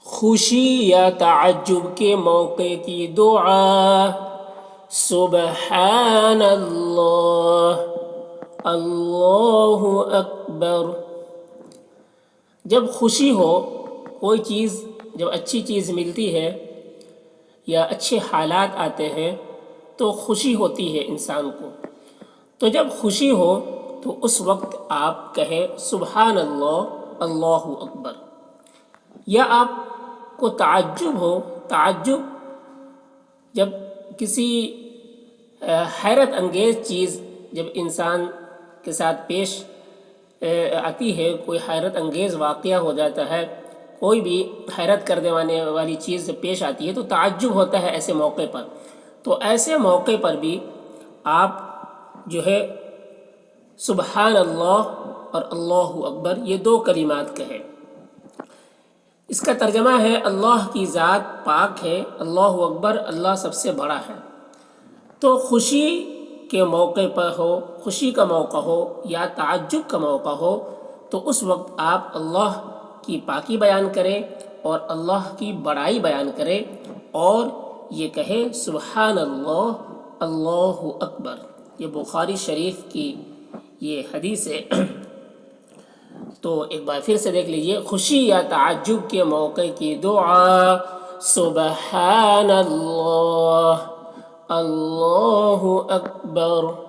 خوشی یا تعجب کے موقع کی دعا، سبحان اللہ، اللہ اکبر۔ جب خوشی ہو، کوئی چیز جب اچھی چیز ملتی ہے یا اچھے حالات آتے ہیں تو خوشی ہوتی ہے انسان کو۔ تو جب خوشی ہو تو اس وقت آپ کہیں سبحان اللہ، اللہ اکبر۔ یا آپ کو تعجب ہو، تعجب جب کسی حیرت انگیز چیز جب انسان کے ساتھ پیش آتی ہے، کوئی حیرت انگیز واقعہ ہو جاتا ہے، کوئی بھی حیرت کرنے والی چیز جب پیش آتی ہے تو تعجب ہوتا ہے ایسے موقع پر۔ تو ایسے موقع پر بھی آپ جو ہے سبحان اللہ اور اللہ اکبر یہ دو کلمات کہیں۔ اس کا ترجمہ ہے اللہ کی ذات پاک ہے، اللہ اکبر، اللہ سب سے بڑا ہے۔ تو خوشی کے موقع پر ہو، خوشی کا موقع ہو یا تعجب کا موقع ہو تو اس وقت آپ اللہ کی پاکی بیان کریں اور اللہ کی بڑائی بیان کریں اور یہ کہے سبحان اللہ، اللہ اکبر۔ یہ بخاری شریف کی یہ حدیث ہے۔ تو ایک بار پھر سے دیکھ لیجئے، خوشی یا تعجب کے موقع کی دعا، سبحان اللہ، اللہ اکبر۔